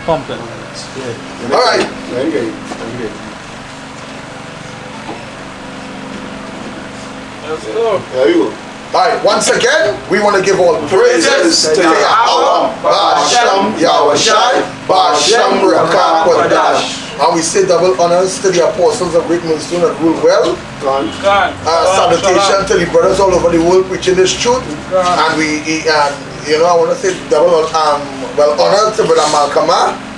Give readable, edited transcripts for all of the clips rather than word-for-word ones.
Pumping. Yeah. Alright. Let's go. There you go. Alright, once again, we want to give all praises to Yahweh, Ba'ashem, Yahushai, Ba'ashem, Rakakwadash. And we say double honors to the apostles of Great Millstone that rule well. Salutation to the brothers all over the world preaching this truth. And I want to say double honor to Brother Malcolm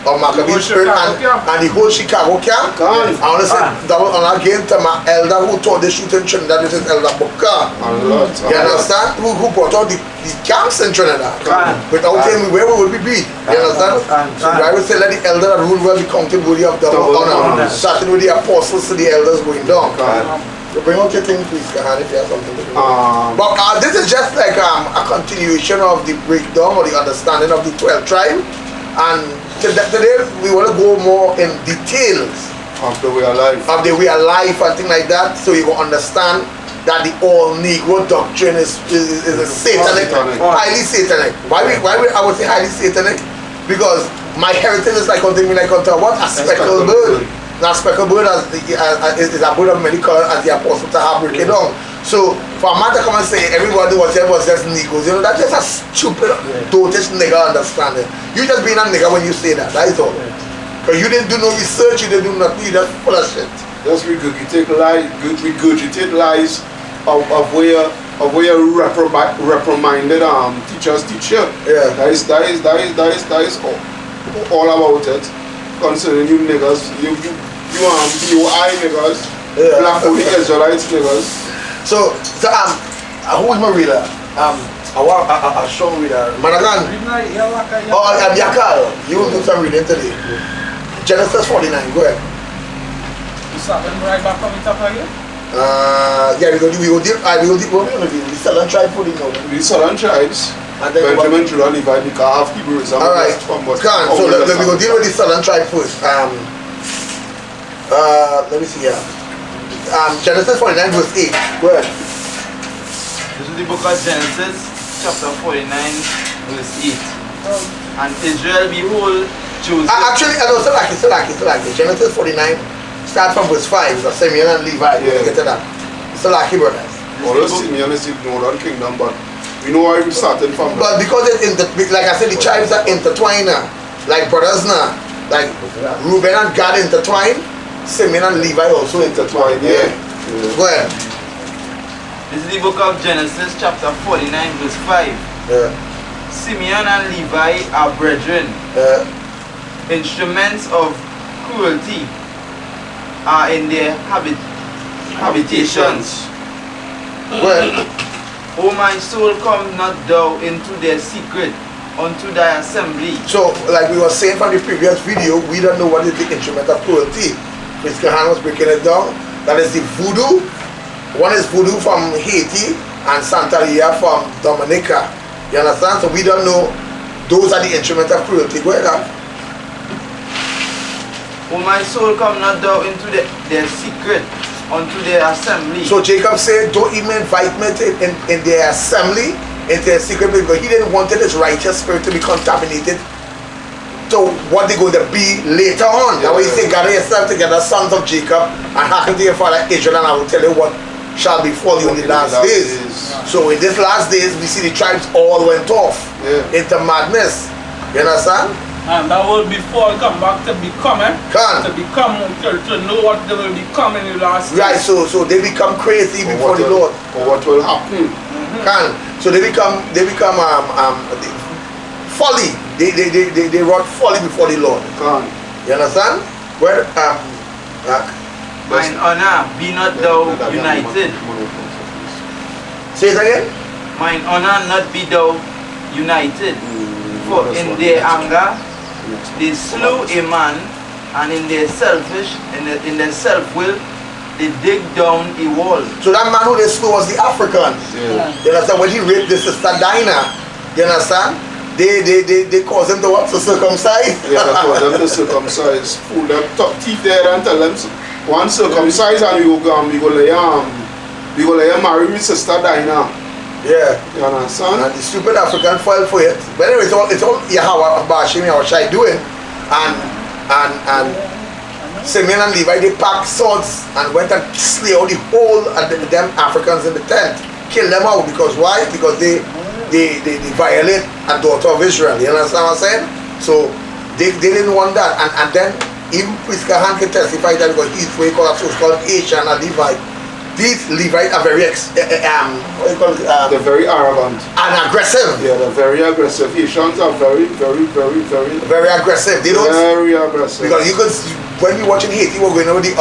of Maccabee Spirit and the whole Chicago camp. I want to say double honor again to my elder who taught the truth in Trinidad. This is Elder Booker. You understand? Who brought out the camps in Trinidad. Without him, where would we be? You understand? So I would say let the elder that rule well be counted worthy of double honor. Starting with the apostles to the elders going down. So bring out your thing, please, Kahan, if you have something to do. But this is just like a continuation of the breakdown or the understanding of the 12 tribe. And today we want to go more in details of the way of life. Of the way of life and things like that, so you will understand that the all Negro doctrine is satanic, highly satanic. Why I would say highly satanic? Because my heritage is like something like what? A speckled bird. Now speckled bird is a bird of many colors, as the apostle Tahab break it down. So for a man to come and say everybody was just Negroes, that's just a stupid, dottish nigger understanding. You just being a nigger when you say that is all. Because you didn't do no research, you didn't do nothing, you just full of shit. Just regurgitate lies of where reprimanded teachers teach you. Yeah. That is all about it. Concerning you niggas, you BOI niggas, black only Israelites niggas. So who is my reader? A strong reader. Managan. Oh, I'm Yakal. You will do some reading today. Genesis 49, go ahead. You start them right back from the top again? Yeah, we will do the Southern tribe for the northern. The Southern tribes. Benjamin, Judah, Levi, because half Hebrew is alright. So we will deal with the Southern tribe first. Let me see here. Genesis 49 verse 8. Go ahead. This is the book of Genesis, chapter 49, verse 8. And Israel, behold, chose. Actually, I know, still like it. Genesis 49, start from verse 5. It's Simeon and Levi. Yeah. Get to that. Still like it, brothers. Although Simeon is the northern kingdom, but we know why we started from. But because like I said, the tribes are intertwined now. Like brothers now. Like Reuben and Gad intertwined. Simeon and Levi also intertwined. Yeah. Go ahead. This is the book of Genesis, chapter 49, verse 5. Yeah. Simeon and Levi are brethren. Instruments of cruelty are in their habitations. Well, O my soul, come not thou into their secret, unto thy assembly. So, like we were saying from the previous video, we don't know what is the instrument of cruelty. Mr. Han was breaking it down. That is the voodoo. One is voodoo from Haiti and Santeria from Dominica. You understand? So we don't know. Those are the instruments of cruelty. Go ahead, Han. O my soul, come not thou into their secret, unto their assembly. So Jacob said, don't even invite me in their assembly, into their secret, because he didn't want his righteous spirit to be contaminated to what they're going to be later on. That's why he said, gather yourself together, sons of Jacob, and hearken to your father Israel, and I will tell you what shall befall you in the last days. So in this last days, we see the tribes all went off into madness. You understand? And that will before come back to become, to know what they will become in the last days. Right, so they become crazy before the Lord. Or what will happen. So they become folly. They wrought folly before the Lord. You understand? Well, mine honor, be not thou united. Say it again. Mine honor, not be thou united. For in their anger they slew a man, and in their in their self-will, they dig down a wall. So that man who they slew was the African. You understand? When he raped the sister Dinah, you understand? They caused him to what? To circumcise? Yeah, that's what them to circumcise. Pull them top teeth there and tell them one circumcise and we go marry my sister Dinah. Yeah. You understand? And the stupid African fell for it. But anyway, it's all Yahweh Bashim Yahushai doing. And Simeon and Levi, they packed swords and went and slay out the whole of them Africans in the tent. Kill them out because why? Because they violate a daughter of Israel. You understand what I'm saying? So they didn't want that. And then even Priest Kahan can testify that because he's what you call a so-called Asian and Levite. These Levites are very they're very arrogant and aggressive. Yeah, they're very aggressive. Asians are very aggressive. They don't very aggressive. Because you could, when we watching Haiti, we're going over the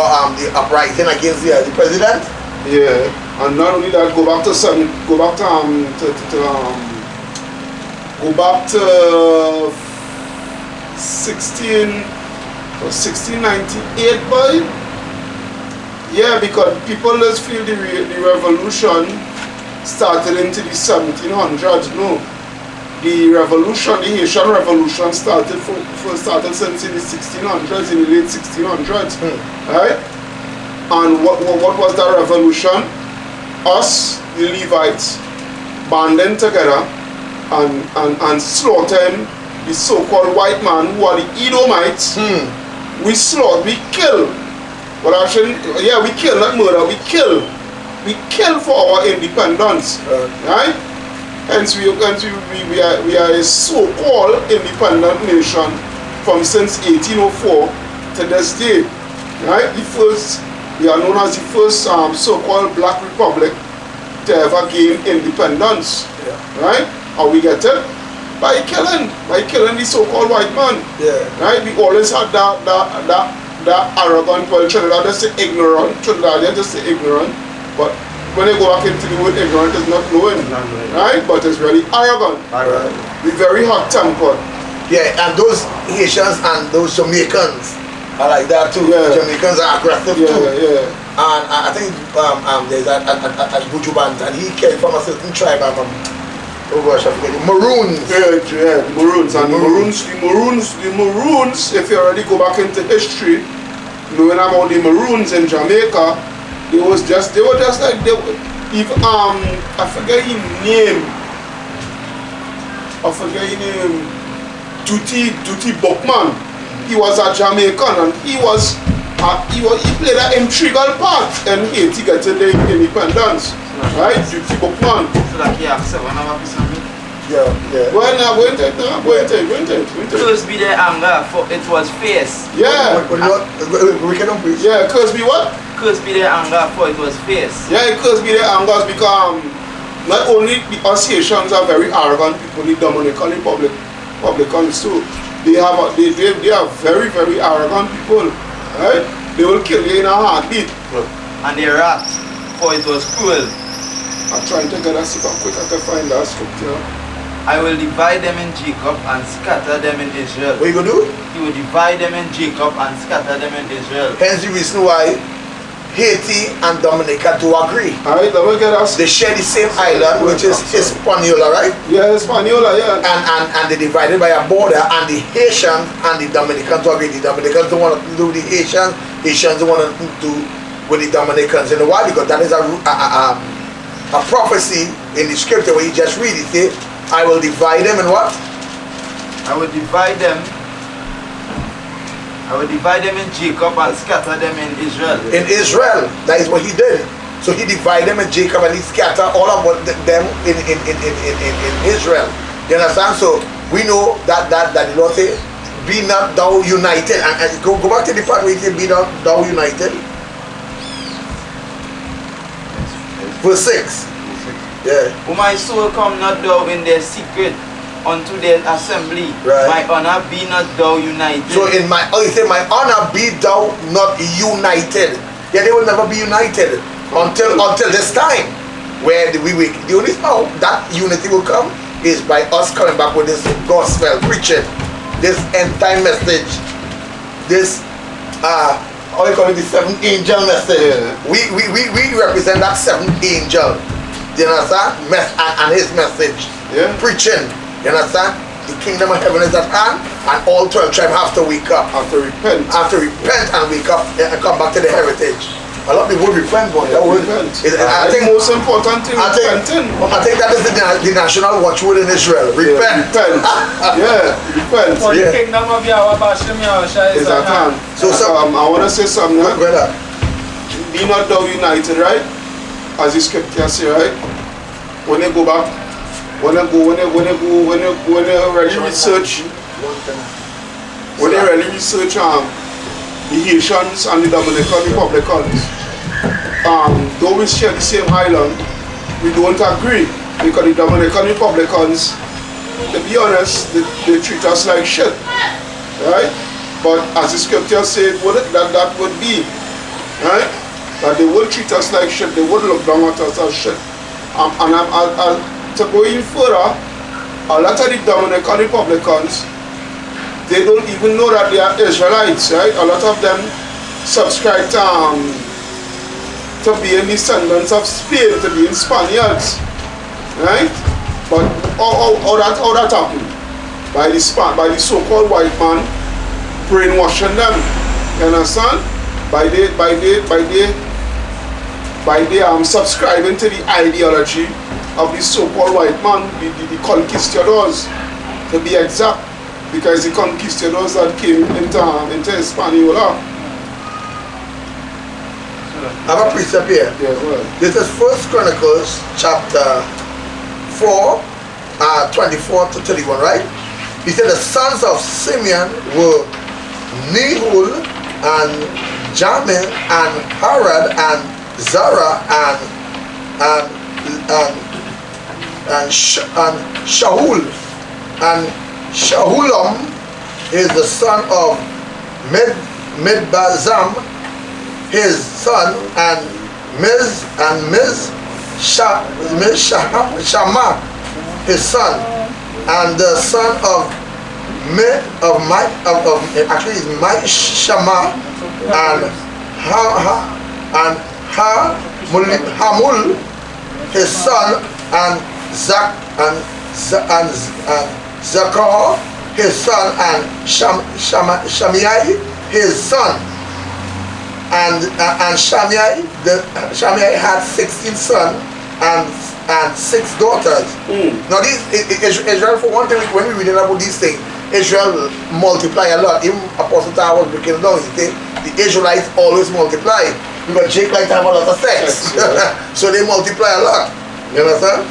uprising against the president. Yeah, and not only that, go back to 1698, boy. Yeah, because people just feel the revolution started into the 1700s. No, the Haitian revolution started since in the 1600s, in the late 1600s, right? And what was that revolution? Us, the Levites, banding together and slaughtering the so-called white man who are the Edomites. We kill. But actually, yeah, we kill, not murder, we kill. We kill for our independence, right? Hence we are a so-called independent nation from since 1804 to this day, right? We are known as the first so-called Black Republic to ever gain independence, right? How we get it? By killing the so-called white man, right? We always had that arrogant, well, Trinidad just say ignorant, Trinidadian just say ignorant, but when they go back into the word ignorant, it's not knowing, right? But it's really arrogant, we're very hot-tempered. Yeah, and those Haitians and those Jamaicans are like that too. Jamaicans are aggressive too. And I think there's a Bujuban, and he came from a certain tribe, oh gosh, I forget the Maroons. Yeah, the Maroons. And the Maroons, if you already go back into history, knowing about the Maroons in Jamaica, they were just like I forget his name. Duty Buckman. He was a Jamaican and he played an integral part in Haiti getting the independence. Right? Duty Buckman. Yeah. Went it. Curse be their anger, for it was fierce. Yeah. Yeah, curse be what? Curse be their anger, for it was fierce. Yeah, curse be their anger because not only us Haitians are very arrogant people, the Dominican Republicans too. They are very arrogant people. Right? They will kill you in a heartbeat. And they wrath, for it was cruel. I'm trying to get a super quick I can find that scripture. I will divide them in Jacob and scatter them in Israel. What you gonna do? He will divide them in Jacob and scatter them in Israel. Hence the reason why Haiti and Dominica do agree. Alright, let me get us. They share the same island, which is Hispaniola, right? Yeah, Hispaniola, yeah. And they're divided by a border, and the Haitians and the Dominicans agree. The Dominicans don't want to do with the Haitians. Haitians don't want to do with the Dominicans. You know why? Because that is a prophecy in the scripture where you just read it. Say, I will divide them in what? I will divide them in Jacob and scatter them in Israel. In Israel, that is what he did. So he divided them in Jacob and he scattered all of them in Israel. You understand? So we know that the Lord say, be not thou united. And go back to the part where he said, be not thou united. Verse 6. Yeah. O my soul, come not thou in their secret unto their assembly. Right. My honor be not thou united. So in my honor be thou not united. Yeah, they will never be united until this time, where the only how that unity will come is by us coming back with this gospel preaching, this end time message, this how you call it, the seventh angel message. Yeah. We represent that seventh angel. Do you understand? And his message. Yeah. Preaching. You understand? The kingdom of heaven is at hand, and all 12 tribes have to wake up. Have to repent and wake up and come back to the heritage. A lot of people repent, but that word, I think most important thing I think that is the national watchword in Israel. Repent. Repent. For the kingdom of Yahweh is at hand. So I want to say something. Be not thou united, right? As the scripture say, right? When you go back, when you really research, the Haitians and the Dominican Republicans, though we share the same island, we don't agree, because the Dominican Republicans, to be honest, they treat us like shit, right? But as the scripture said, that would be, right? That they would treat us like shit, they would look down at us as shit. And to go in further, a lot of the Dominican Republicans, they don't even know that they are Israelites, right? A lot of them subscribe to being descendants of Spain, to being Spaniards, right? But how that happened? By the so-called white man brainwashing them, you understand? By subscribing to the ideology of the so-called white man, the conquistadors, to be exact. Because the conquistadors that came into Hispaniola. I have a precept here. Yeah, well. This is 1 Chronicles chapter 4, 24 to 31, right? He said the sons of Simeon were Nehul and Jamin and Harad and Zara and Shaul and Shahulam is the son of Midbazam, his son, and Shama, his son, and the son of Shama and Hamul, his son, and Zakar, his son, and Shammai, his son, and Shammai had 16 sons and 6 daughters. Now these Israel, for one thing, when we reading about these things, Israel multiply a lot. Even Apostle Tower was breaking down. The Israelites always multiply because Jake likes to have a lot of sex, so they multiply a lot. You understand?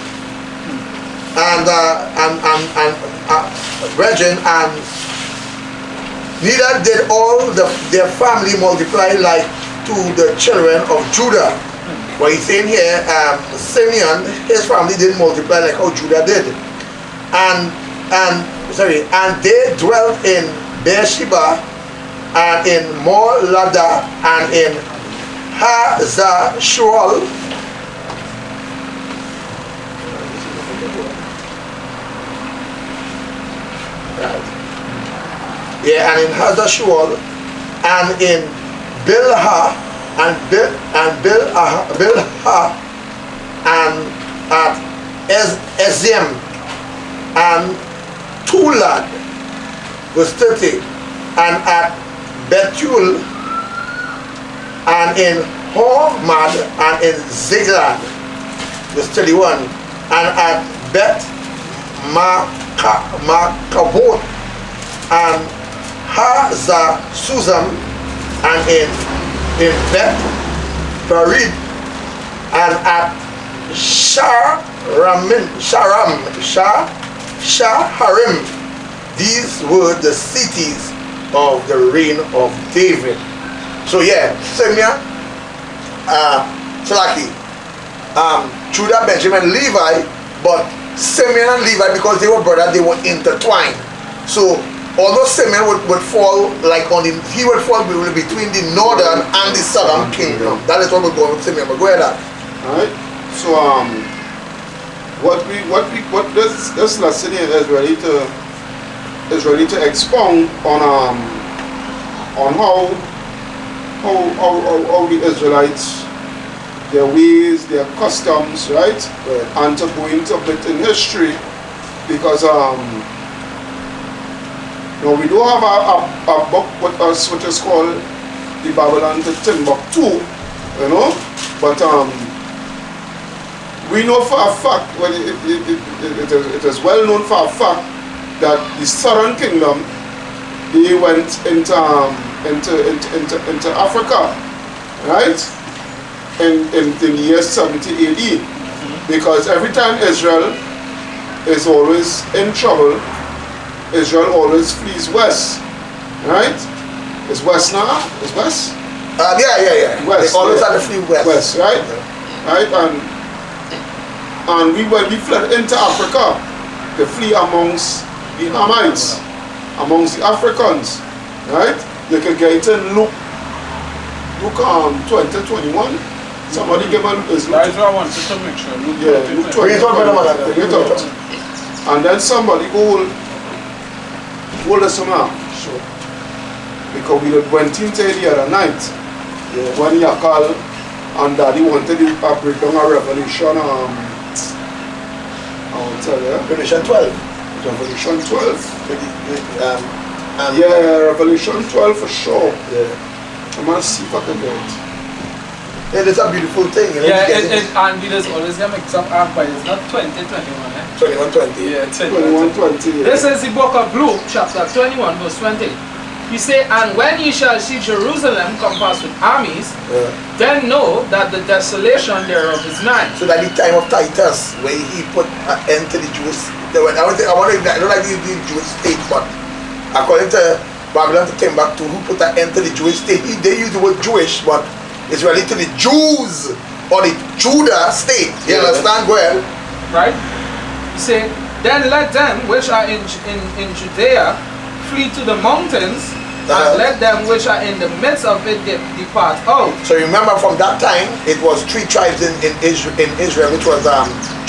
Brethren, and neither did all their family multiply like to the children of Judah. What he's saying here, Simeon, his family didn't multiply like how Judah did. And they dwelt in Beersheba and in Molada and in Hazar-Shual. Yeah, and in Hazar-Shual and in Bilhah and Bilhah and at Ezim and Tulad, verse 30, and at Bethul and in Hormad and in Ziglag, verse 31, and at Beth Makabot and Hazar-Susam and in Beth Barid and at Shaharim. These were the cities of the reign of David. So yeah, Simeon, Judah, Benjamin, Levi, but Simeon and Levi, because they were brothers, they were intertwined. So although Simeon would fall he would fall between the northern and the southern kingdom. That is what we're going with Simeon. But go ahead. Alright. So what this lesson here is ready to expound on how the Israelites, their ways, their customs, right? And to go into a bit in history, because now we do have a book with us which is called the Babylon to Timbuktu, You know? But we know for a fact, well, it is well known for a fact that the Southern Kingdom, they went into Africa, right? In the year 70 AD. Because every time Israel is always in trouble, Israel always flees west, right? Is west now? Is west? Yeah. West. They always had to flee west. West, right? Right? And when we fled into Africa, to flee amongst the Hamites, amongst the Africans, right? You can get it in Luke 20:21. Somebody give me Luke. That's what I wanted to make sure. Luke 20. And then somebody go hold us now. Sure. Because we went into the other night when you call and Daddy wanted to break down a Revelation. I'll tell you. Revelation 12. Revelation 12. Revelation 12 for sure. Yeah. I'm gonna see if I can get it. Yeah, it's a beautiful thing. You know? And we just always get mixed up, but it's not 2021, eh? 21:20. Yeah, 21:20. Yeah. This is the book of Luke, chapter 21, verse 20. He say, and when ye shall see Jerusalem compassed with armies, then know that the desolation thereof is nigh. So that the time of Titus, where he put an end to the Jewish, I don't like the Jewish state, but according to Babylon to Timbuktu, who put an end to the Jewish state, they use the word Jewish, but it's related to the Jews or the Judah state. You understand? Well, right? He say, then let them which are in Judea flee to the mountains, and let them which are in the midst of it depart out. So remember, from that time, it was 3 tribes in Israel, which was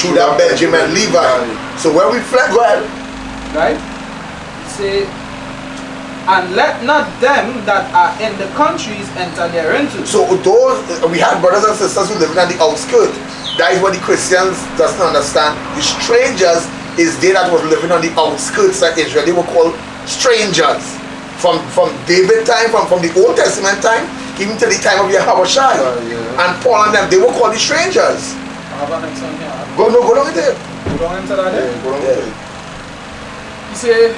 Judah, Benjamin, Levi. So when we fled, go ahead. Right? Say, and let not them that are in the countries enter thereinto. So those, we had brothers and sisters who lived on the outskirts. That is what the Christians doesn't understand. The strangers is they that was living on the outskirts of Israel. They were called strangers. From David time, from the Old Testament time, even to the time of Yahushua. And Paul and them, they were called the strangers. How about next one here? Go down with it. Go down into that there? Go down with it. He say,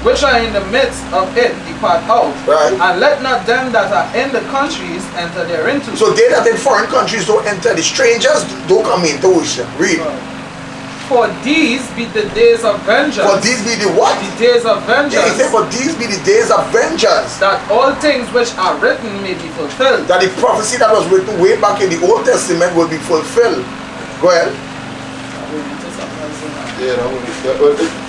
which are in the midst of it depart out, right. And let not them that are in the countries enter thereinto. So they that in foreign countries don't enter, the strangers don't come into ocean. Read. For these be the days of vengeance. For these be the what? The days of vengeance. Yeah, he said, for these be the days of vengeance. That all things which are written may be fulfilled. That the prophecy that was written way back in the Old Testament will be fulfilled. Go ahead. Yeah,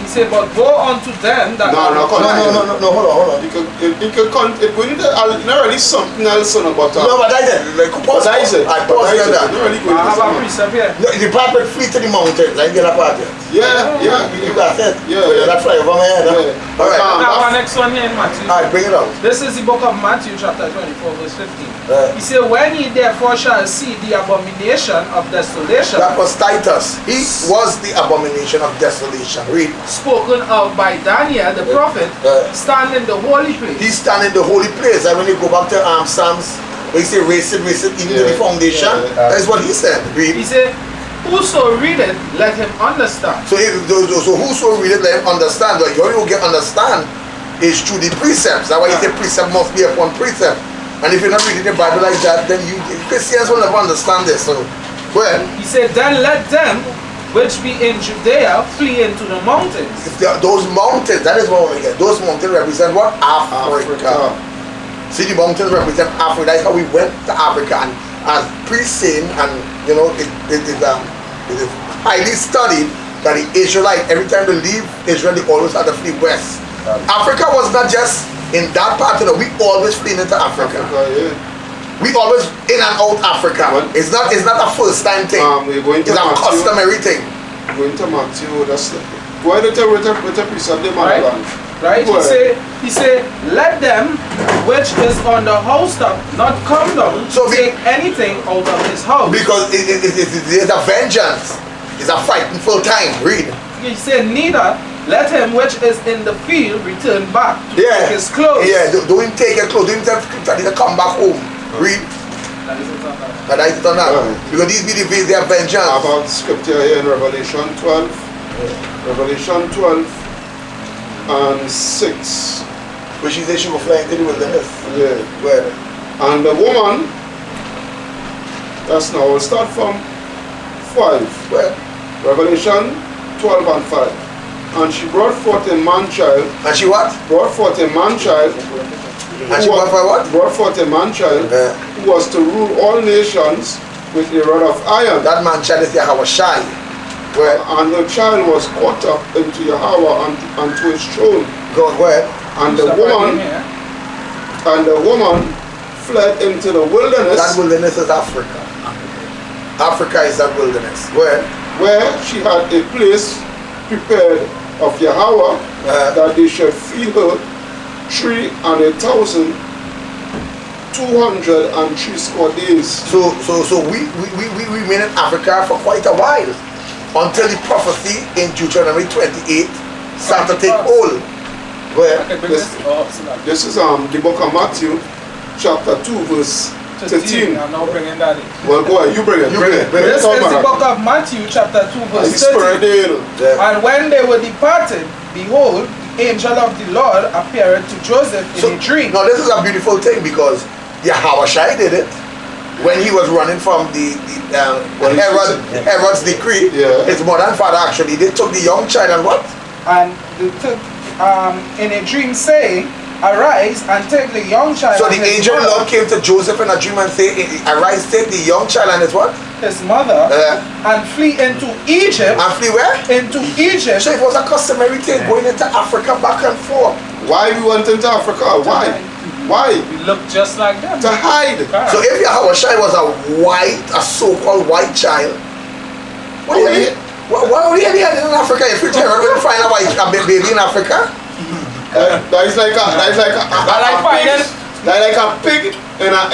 he said, but go unto them that No, hold on. You can not really something else on about no, but I said, like, pause it. I pause it. Not really good. I have a precept here. No, the prophet flee to the mountains. I get a part here. Yeah. You got it? Yeah. That fly over my head. Yeah. Alright. Now our next one here in Matthew. Alright, bring it out. This is the book of Matthew chapter 24 verse 15. He said, when ye therefore shall see the abomination of desolation. That was Titus. He was the abomination of desolation. Read. Spoken of by Daniel the prophet, stand in the holy place. He stand in the holy place. And when you go back to Psalms, where he say raise it even to the foundation, that's what he said. Read. He said, whoso readeth, let him understand. So whoso readeth, let him understand. But you get understand is through the precepts. That's why he said precept must be upon precept. And if you're not reading the Bible like that, then Christians will never understand this. So, go ahead. He said, then let them which be in Judea flee into the mountains. Those mountains, that is what I want to get. Those mountains represent what? Africa. See, the mountains represent Africa. That's how we went to Africa. And as priests saying, and you know, it is highly studied that the Israelites, every time they leave Israel, they always had to flee west. Africa was not just in that part, you know, we always flee into Africa. We always in and out Africa. It's not a first time thing. It's a customary thing. Going to Matthew, that's why don't you precept them right? He say, let them which is on the housetop not come down to take anything out of his house. Because it's a vengeance. It's a fighting full time. Read. He said, neither let him which is in the field return back to take his clothes. Yeah, don't take your clothes. Don't tell him to come back home. Read. That is it on that. That is it on that. Because these be the ways they are vengeance. About scripture here in Revelation 12. Revelation 12 and 6. Which he said she will fly into the wilderness. Yeah. Where? And the woman, that's now, we'll start from 5. Where? Revelation 12 and 5. And she brought forth a man child. And she what? Brought forth a man child. And she brought forth what? Brought forth a man child who was to rule all nations with a rod of iron. That man child is Yahweh. Where? And the child was caught up into Yahweh and to his throne. God, where? And the woman fled into the wilderness. That wilderness is Africa. Africa is that wilderness. Where? Where she had a place prepared of Yahweh that they should feed her 3,203 days. So we remain in Africa for quite a while until the prophecy in Deuteronomy 28 started to take hold. Where? This is the book of Matthew, chapter 2, verse 13. I'm now bringing that in. Well, go ahead, you bring it. This is the book of Matthew, chapter 2, verse 13. And when they were departed, behold, the angel of the Lord appeared to Joseph in a dream. Now, this is a beautiful thing because Yahweh did it when he was running from Herod's decree. His mother and father actually, they took the young child and what? And they took in a dream saying, arise and take the young child. So the angel Lord came to Joseph in a dream and said, arise, take the young child and his what? His mother and flee into Egypt. And flee where? Into Egypt. So it was a customary thing going into Africa back and forth. Why we went into Africa? Why? Why? We look just like them. To hide. So if Yahweh was a so-called white child, what do you mean? Why would he have it in Africa if you find a baby in Africa? That is like a pig in a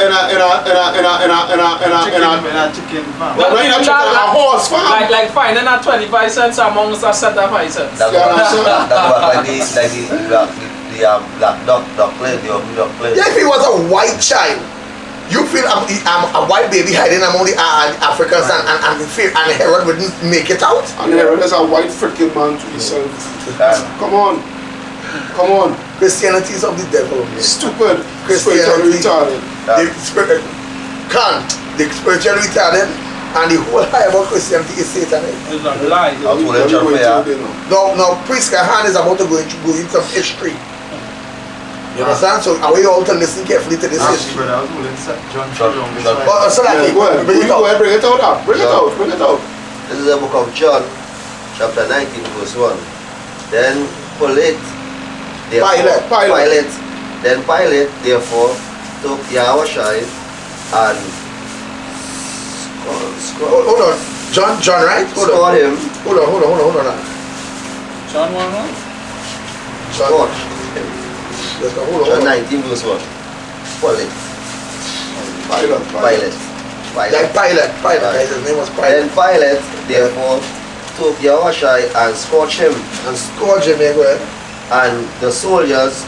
chicken farm. a horse farm. Like finding a 25 cents amongst a set of 5 cents. That's black duck play. Yeah, if he was a white child, you feel a white baby hiding among the Africans and Herod wouldn't make it out? And Herod is a white freaking man to himself. Come on. Christianity is of the devil. Stupid. Christianity Spiritually retarded. The spiritually retarded and the whole high about Christianity is satanic. It's a lie. Now Priest Kahan is about to go into some history. You understand? So I want you all to listen carefully to this history. Go ahead, bring it out. Bring it out. This is the book of John, chapter 19, verse 1. Then Pilate, therefore, took Yahushua and hold on. John, right? Hold on. John 1. John 19, verse 1. Pilate. Pilate. His name was Pilate. Then Pilate, therefore, took Yahushua and scourged him. And the soldiers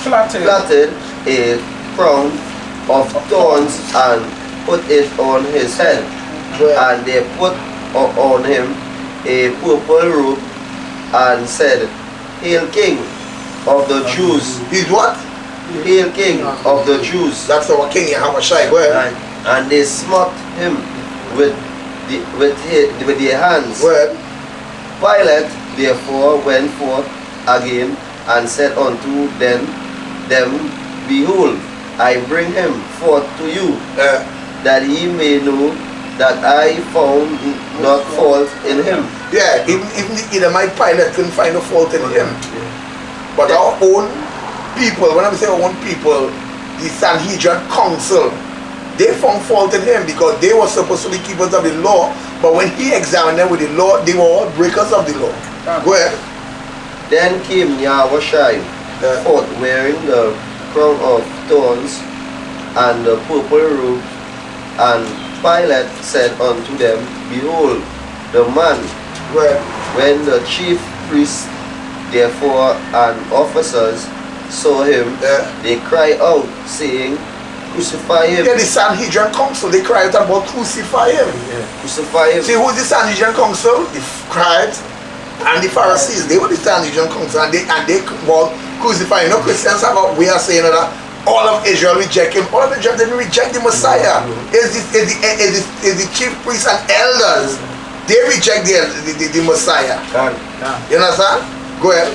platted a crown of thorns and put it on his head. And they put on him a purple robe and said, Hail King of the Jews. He's what? Hail King of the Jews. That's our king, Yahweh. And they smote him with their hands. Pilate therefore went forth again and said unto them, Behold, I bring him forth to you, that ye may know that I found not fault in him. Yeah, even the Edomite Pilate couldn't find a fault in him. But our own people, when I say our own people, the Sanhedrin Council, they found fault in him because they were supposed to be keepers of the law, but when he examined them with the law, they were all breakers of the law. Go ahead. Then came Yahushua forth wearing the crown of thorns and the purple robe, and Pilate said unto them, Behold, the man. When the chief priests, therefore, and officers saw him, they cried out, saying, Crucify him. Yeah, the Sanhedrin council, they cried out about crucify him. Crucify him. See who's the Sanhedrin council? The scribes and the Pharisees. They were the Sanhedrin council, and they were crucifying. No Christians have a way of saying that all of Israel reject him. All of Israel didn't reject the Messiah. It's the chief priests and elders. They reject the Messiah. You understand? Go ahead.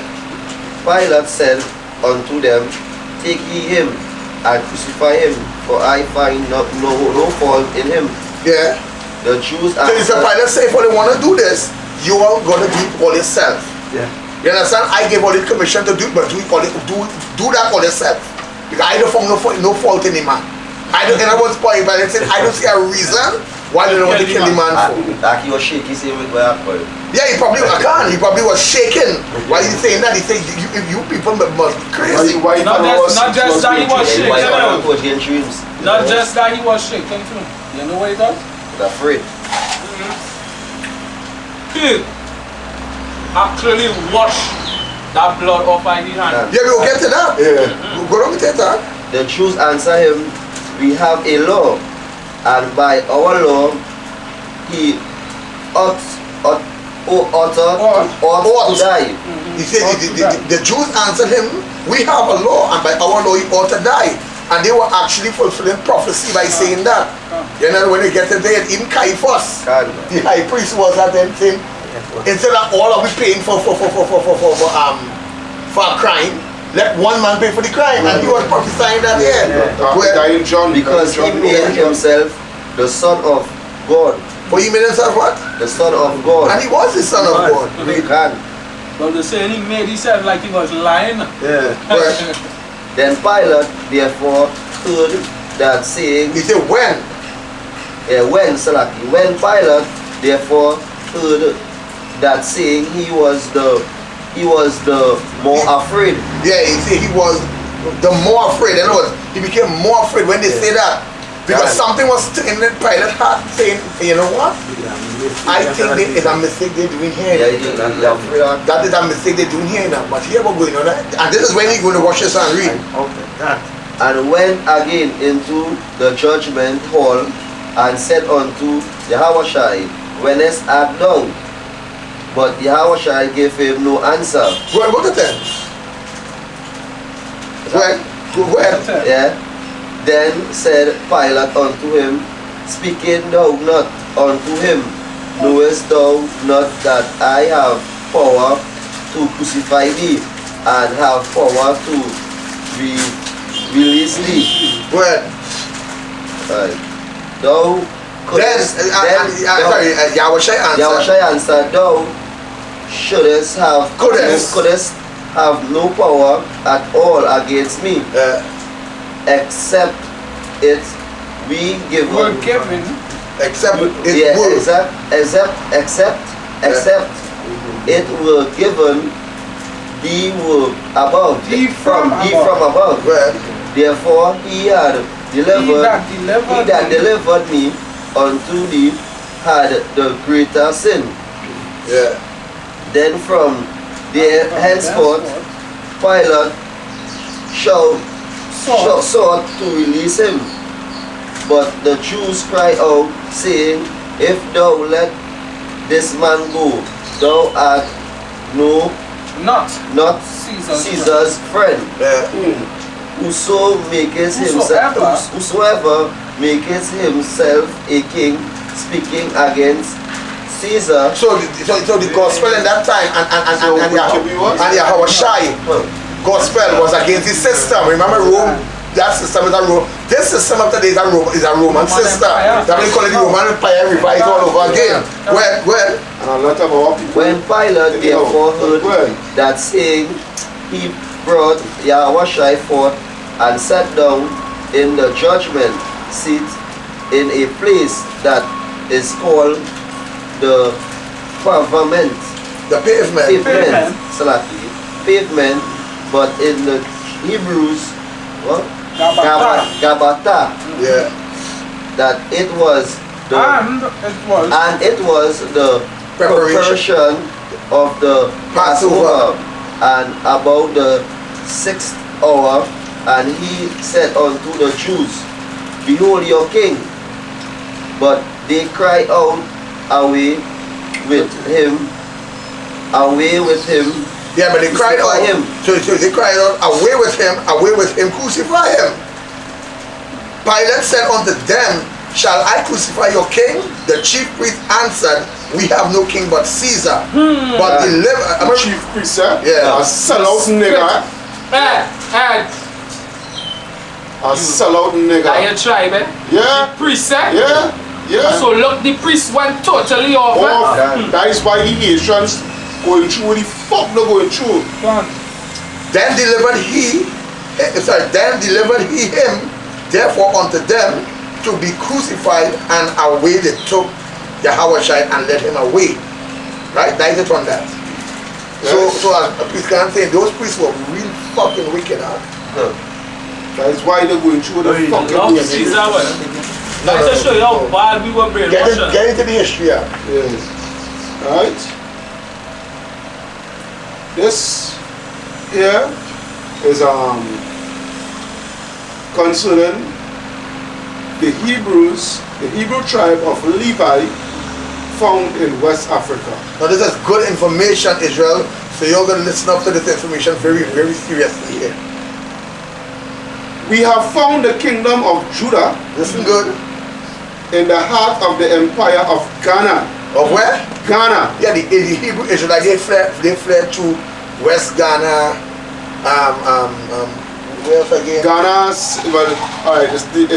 Pilate said unto them, Take ye him and crucify him, for I find no fault in him. Yeah. The Jews So if Pilate say, if you want to do this, you are going to do it all yourself. Yeah. You understand? I gave all the commission to do it, but do that all yourself. Because I don't find no fault in the man. I don't, in other words, Pilate said, I don't see a reason why they don't want to kill the man for. Like he was shaking, saying with my apple. Yeah, he probably was shaking. Why is he saying that? He said, you people must be crazy. Not just that he was shaking. Not Not just that he was shaking too. You know what he does? Afraid. He actually wash that blood off by his hand. Yeah, we'll get to that. Yeah. Go on with that. The Jews answer him, We have a law, and by our law he ought to die. He said the Jews answered him, we have a law, and by our law he ought to die. And they were actually fulfilling prophecy by saying that. You know, when they get to there, even Caiaphas, the high priest, was that then saying, instead of all of we paying for a crime, let one man pay for the crime. And he was prophesying that because he made himself the Son of God. But he made himself what? The Son of God. And he was the Son of God. But they say he made himself like he was lying. Yeah. Then Pilate therefore heard that saying. He said when? Yeah, when Pilate therefore heard that saying, he was the more afraid. Yeah, he said he was the more afraid. In other words, he became more afraid when they say that. Because something was in Pilate's heart saying, you know what? I think it's a mistake they're doing here. That is a mistake they're doing here now. But here we're going on. And this is when he's going to wash his hand and read. And went again into the judgment hall and said unto Yahushua, Whence art thou? But Yahushua gave him no answer. Go to 10. Go ahead. Yeah. Then said Pilate unto him, Speaking thou not unto him, knowest thou not that I have power to crucify thee, and have power to release thee? Go ahead. Thou couldest. Yahushua answered, Thou couldest have no power at all against me. Except it be given. Except it were given thee were above. From above. Therefore he had he that delivered me unto thee had the greater sin. Yeah. Then from there henceforth Pilate sought to release him. But the Jews cried out, saying, If thou let this man go, thou art not Caesar's friend. Whosoever maketh himself a king, speaking against Caesar. So the gospel in that time and Yahushua gospel was against the system. Remember Rome? That system is a Rome. This system of today is a Roman system. That we call it the Roman Empire revised all over again. Well. And a lot of our people. When Pilate therefore heard that saying, he brought Yahushua forth and sat down in the judgment seat in a place that is called the pavement. The pavement. Pavement, but in the Hebrews, what? Gabata. Yeah. That it was the preparation of the Passover, and about the 6th hour, and he said unto the Jews, Behold your king. But they cried out, Away with him, away with him. Yeah, but they cried out him. So they cried out, away with him, crucify him. Pilate said unto them, Shall I crucify your king? The chief priest answered, We have no king but Caesar. But the chief priest, yeah, a sellout nigga. A sellout nigga. Are you tribe, eh? Yeah. The priest, eh? Yeah. Yeah. So look, the priest went totally off. That is why the Asians going through what the fuck they're going through. Then delivered he him, therefore unto them, to be crucified, and away they took Yahushua and led him away. Right? That is it on that. Yes. So as a priest can say, those priests were real fucking wicked, huh? That is why they're going through the fucking Let's show you how bad we were brainwashed. Get into the history, yeah. Yes. Right? This here is concerning the Hebrew tribe of Levi found in West Africa. Now this is good information, Israel, so you're going to listen up to this information very, very seriously here. We have found the kingdom of Judah. Listen good. In the heart of the empire of Ghana. Of where? Ghana. Yeah, the Hebrew Israelites, they fled to West Ghana, where else again? Ghana, well, alright, we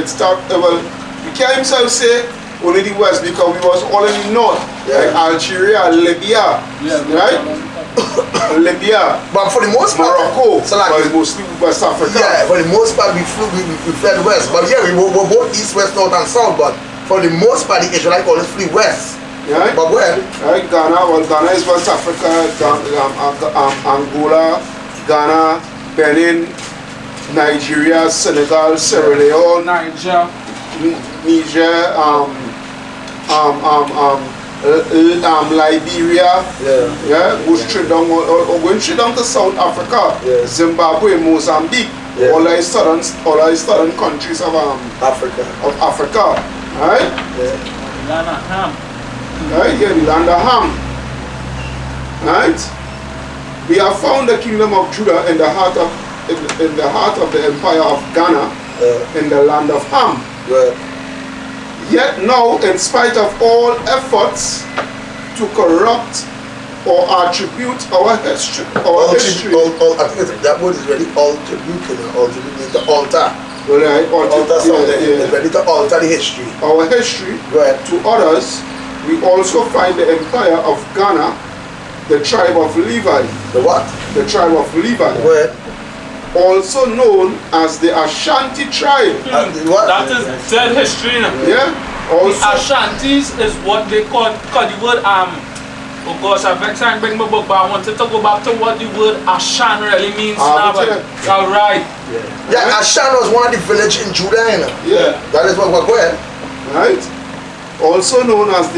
can't himself say only the West because we was all in the North. Yeah. Like Algeria, Libya, right? Libya. But for the most part, Morocco, so like, but mostly West Africa. Yeah, for the most part we fled west. But yeah, we were both east, west, north and south, but for the most part the Israelites always flee west. Right? But where? Right, Ghana, well, Ghana is West Africa, Angola, Ghana, Benin, Nigeria, Senegal, Sierra Leone, Niger, Liberia, going straight down to South Africa, Zimbabwe, Mozambique, all the southern countries of Africa, right? Land of Ham. Right, the land of Ham. Right? We have found the kingdom of Judah in the heart of the empire of Ghana, in the land of Ham. Yet now, in spite of all efforts to corrupt or attribute our history, that word is really attribute means to alter. Right, it's ready to alter the history. Our history to others. We also find the empire of Ghana, the tribe of Levi. The what? The tribe of Levi. Where? Also known as the Ashanti tribe. What? That is dead history. Yeah. Also, the Ashantis is what they call the word oh gosh, I've actually bring my book, but I wanted to go back to what the word Ashan really means now. Alright. Yeah, Ashan was one of the villages in Judah. Yeah. That is what we're going. Right. Also known as the